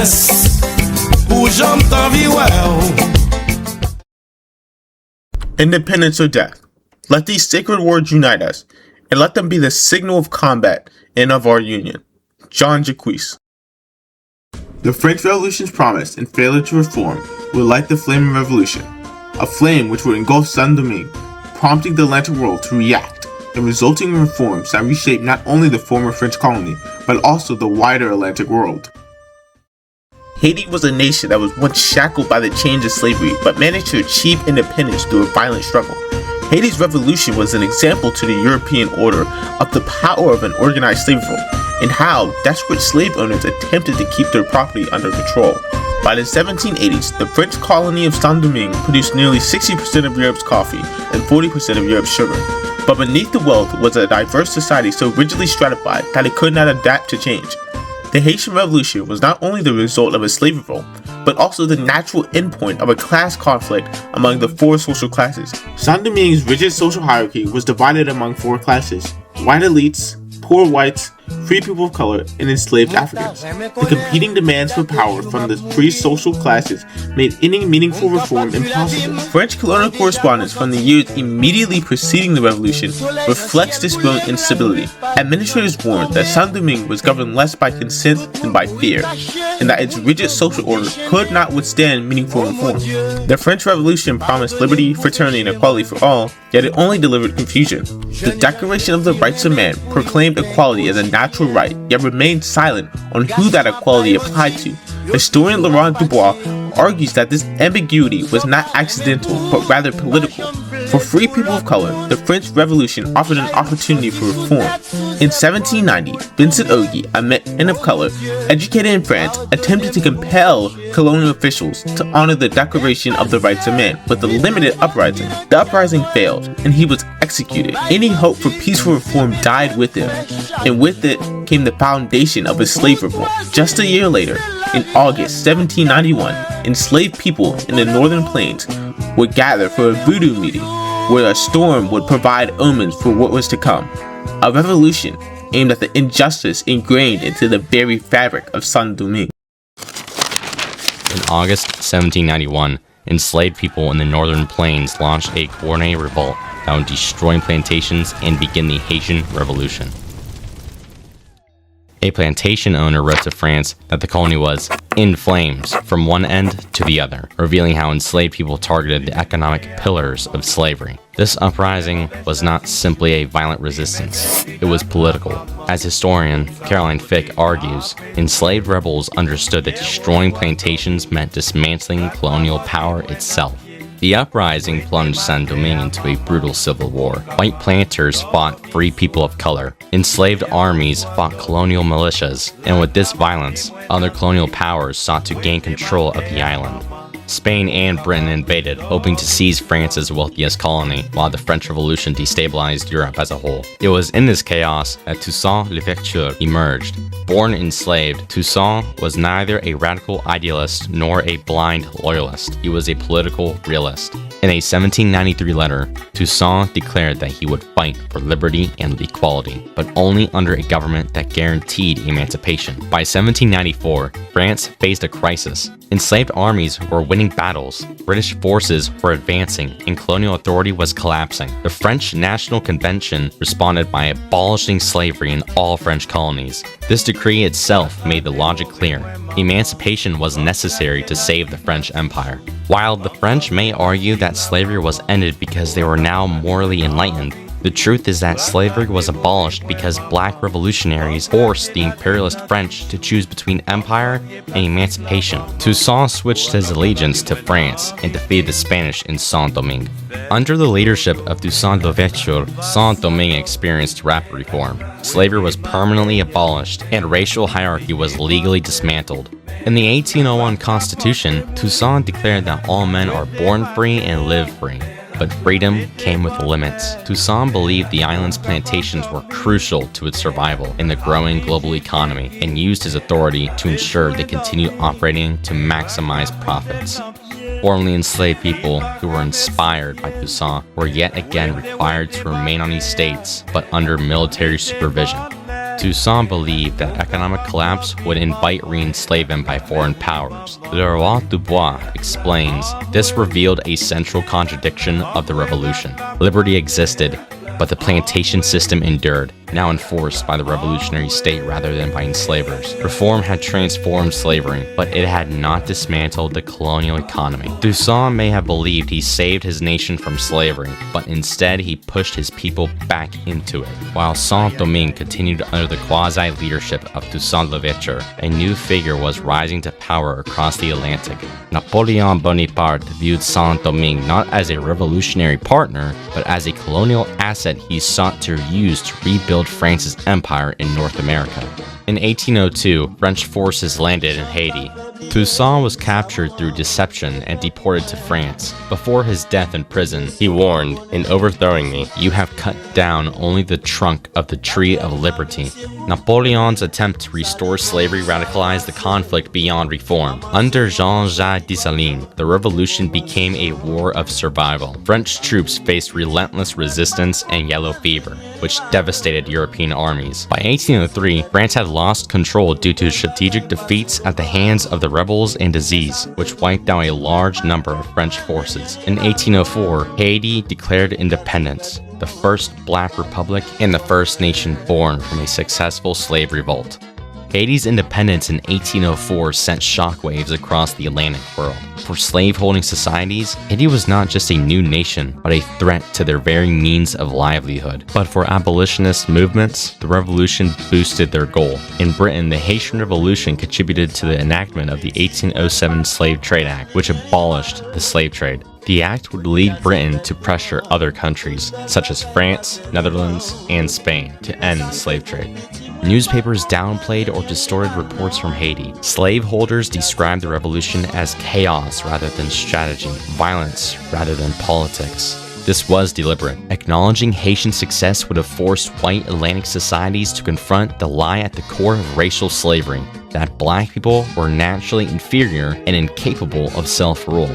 promesse où j'entends well. Independence or death. Let these sacred words unite us, and let them be the signal of combat and of our union. Jean Jacques. The French Revolution's promise and failure to reform would light the flame of revolution, a flame which would engulf Saint-Domingue, prompting the Atlantic world to react, and resulting in reforms that reshaped not only the former French colony, but also the wider Atlantic world. Haiti was a nation that was once shackled by the chains of slavery, but managed to achieve independence through a violent struggle. Haiti's revolution was an example to the European order of the power of an organized slave revolt, and how desperate slave owners attempted to keep their property under control. By the 1780s, the French colony of Saint-Domingue produced nearly 60% of Europe's coffee and 40% of Europe's sugar. But beneath the wealth was a diverse society so rigidly stratified that it could not adapt to change. The Haitian Revolution was not only the result of a slave revolt, but also the natural endpoint of a class conflict among the four social classes. Saint-Domingue's rigid social hierarchy was divided among four classes: white elites, poor whites, free people of color, and enslaved Africans. The competing demands for power from the three social classes made any meaningful reform impossible. French colonial correspondence from the years immediately preceding the revolution reflects this growing instability. Administrators warned that Saint-Domingue was governed less by consent than by fear, and that its rigid social order could not withstand meaningful reform. The French Revolution promised liberty, fraternity, and equality for all, yet it only delivered confusion. The Declaration of the Rights of Man proclaimed equality as a natural right, yet remained silent on who that equality applied to. Historian Laurent Dubois argues that this ambiguity was not accidental, but rather political. For free people of color, the French Revolution offered an opportunity for reform. In 1790, Vincent Oggy, a man of color, educated in France, attempted to compel colonial officials to honor the Declaration of the Rights of Man with a limited uprising. The uprising failed, and he was executed. Any hope for peaceful reform died with him, and with it came the foundation of a slave revolt. Just a year later, in August 1791, enslaved people in the northern plains would gather for a voodoo meeting where a storm would provide omens for what was to come. A revolution aimed at the injustice ingrained into the very fabric of Saint-Domingue. In August 1791, enslaved people in the northern plains launched a coordinated revolt that would destroy plantations and begin the Haitian Revolution. A plantation owner wrote to France that the colony was in flames from one end to the other, revealing how enslaved people targeted the economic pillars of slavery. This uprising was not simply a violent resistance, it was political. As historian Caroline Fick argues, enslaved rebels understood that destroying plantations meant dismantling colonial power itself. The uprising plunged Saint-Domingue into a brutal civil war. White planters fought free people of color. Enslaved armies fought colonial militias, and with this violence, other colonial powers sought to gain control of the island. Spain and Britain invaded, hoping to seize France's wealthiest colony, while the French Revolution destabilized Europe as a whole. It was in this chaos that Toussaint Louverture emerged. Born enslaved, Toussaint was neither a radical idealist nor a blind loyalist. He was a political realist. In a 1793 letter, Toussaint declared that he would fight for liberty and equality, but only under a government that guaranteed emancipation. By 1794, France faced a crisis. Enslaved armies were winning battles, British forces were advancing, and colonial authority was collapsing. The French National Convention responded by abolishing slavery in all French colonies. This decree itself made the logic clear. Emancipation was necessary to save the French Empire. While the French may argue that slavery was ended because they were now morally enlightened, the truth is that slavery was abolished because black revolutionaries forced the imperialist French to choose between empire and emancipation. Toussaint switched his allegiance to France and defeated the Spanish in Saint-Domingue. Under the leadership of Toussaint Louverture, Saint-Domingue experienced rapid reform. Slavery was permanently abolished and racial hierarchy was legally dismantled. In the 1801 Constitution, Toussaint declared that all men are born free and live free. But freedom came with limits. Toussaint believed the island's plantations were crucial to its survival in the growing global economy and used his authority to ensure they continued operating to maximize profits. Formerly enslaved people who were inspired by Toussaint were yet again required to remain on estates, but under military supervision. Toussaint believed that economic collapse would invite re-enslavement by foreign powers. Leroy Dubois explains, this revealed a central contradiction of the revolution. Liberty existed, but the plantation system endured, now enforced by the revolutionary state rather than by enslavers. Reform had transformed slavery, but it had not dismantled the colonial economy. Toussaint may have believed he saved his nation from slavery, but instead he pushed his people back into it. While Saint-Domingue continued under the quasi-leadership of Toussaint Louverture, a new figure was rising to power across the Atlantic. Napoleon Bonaparte viewed Saint-Domingue not as a revolutionary partner, but as a colonial asset he sought to use to rebuild France's empire in North America. In 1802, French forces landed in Haiti. Toussaint was captured through deception and deported to France. Before his death in prison, he warned, "In overthrowing me, you have cut down only the trunk of the tree of liberty." Napoleon's attempt to restore slavery radicalized the conflict beyond reform. Under Jean-Jacques Dessalines, the revolution became a war of survival. French troops faced relentless resistance and yellow fever, which devastated European armies. By 1803, France had lost control due to strategic defeats at the hands of the rebels and disease, which wiped out a large number of French forces. In 1804, Haiti declared independence, the first black republic and the first nation born from a successful slave revolt. Haiti's independence in 1804 sent shockwaves across the Atlantic world. For slave-holding societies, Haiti was not just a new nation, but a threat to their very means of livelihood. But for abolitionist movements, the revolution boosted their goal. In Britain, the Haitian Revolution contributed to the enactment of the 1807 Slave Trade Act, which abolished the slave trade. The act would lead Britain to pressure other countries, such as France, Netherlands, and Spain, to end the slave trade. Newspapers downplayed or distorted reports from Haiti. Slaveholders described the revolution as chaos rather than strategy, violence rather than politics. This was deliberate. Acknowledging Haitian success would have forced white Atlantic societies to confront the lie at the core of racial slavery, that black people were naturally inferior and incapable of self-rule.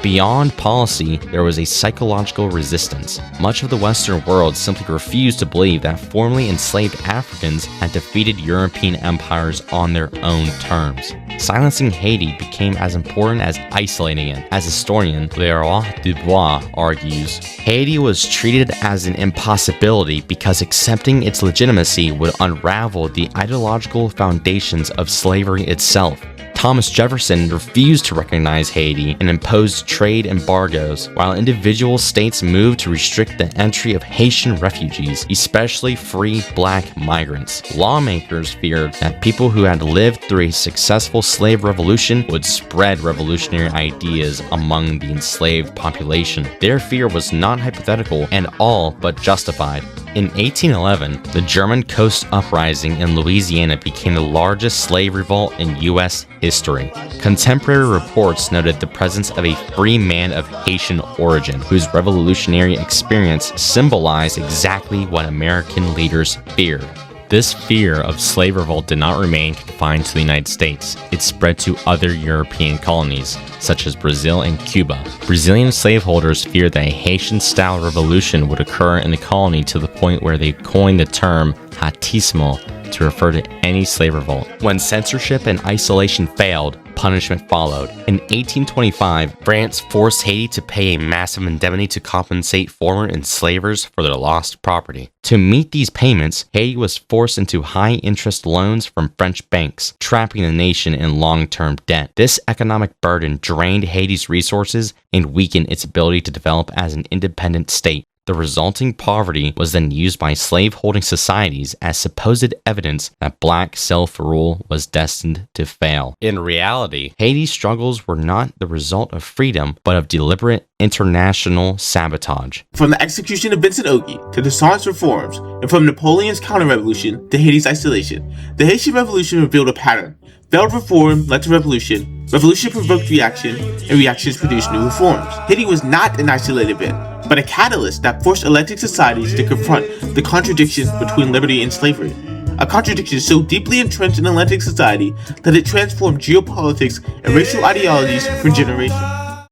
Beyond policy, there was a psychological resistance. Much of the Western world simply refused to believe that formerly enslaved Africans had defeated European empires on their own terms. Silencing Haiti became as important as isolating it. As historian Leroy Dubois argues, Haiti was treated as an impossibility because accepting its legitimacy would unravel the ideological foundations of slavery itself. Thomas Jefferson refused to recognize Haiti and imposed trade embargoes, while individual states moved to restrict the entry of Haitian refugees, especially free black migrants. Lawmakers feared that people who had lived through a successful slave revolution would spread revolutionary ideas among the enslaved population. Their fear was not hypothetical and all but justified. In 1811, the German Coast Uprising in Louisiana became the largest slave revolt in U.S. history. Contemporary reports noted the presence of a free man of Haitian origin, whose revolutionary experience symbolized exactly what American leaders feared. This fear of slave revolt did not remain confined to the United States. It spread to other European colonies, such as Brazil and Cuba. Brazilian slaveholders feared that a Haitian-style revolution would occur in the colony to the point where they coined the term hatismo to refer to any slave revolt. When censorship and isolation failed, punishment followed. In 1825, France forced Haiti to pay a massive indemnity to compensate former enslavers for their lost property. To meet these payments, Haiti was forced into high-interest loans from French banks, trapping the nation in long-term debt. This economic burden drained Haiti's resources and weakened its ability to develop as an independent state. The resulting poverty was then used by slave-holding societies as supposed evidence that black self-rule was destined to fail. In reality, Haiti's struggles were not the result of freedom, but of deliberate international sabotage. From the execution of Vincent Oggi to Toussaint's reforms, and from Napoleon's counter-revolution to Haiti's isolation, the Haitian Revolution revealed a pattern. Failed reform led to revolution, revolution provoked reaction, and reactions produced new reforms. Haiti was not an isolated event, but a catalyst that forced Atlantic societies to confront the contradictions between liberty and slavery. A contradiction so deeply entrenched in Atlantic society that it transformed geopolitics and racial ideologies for generations.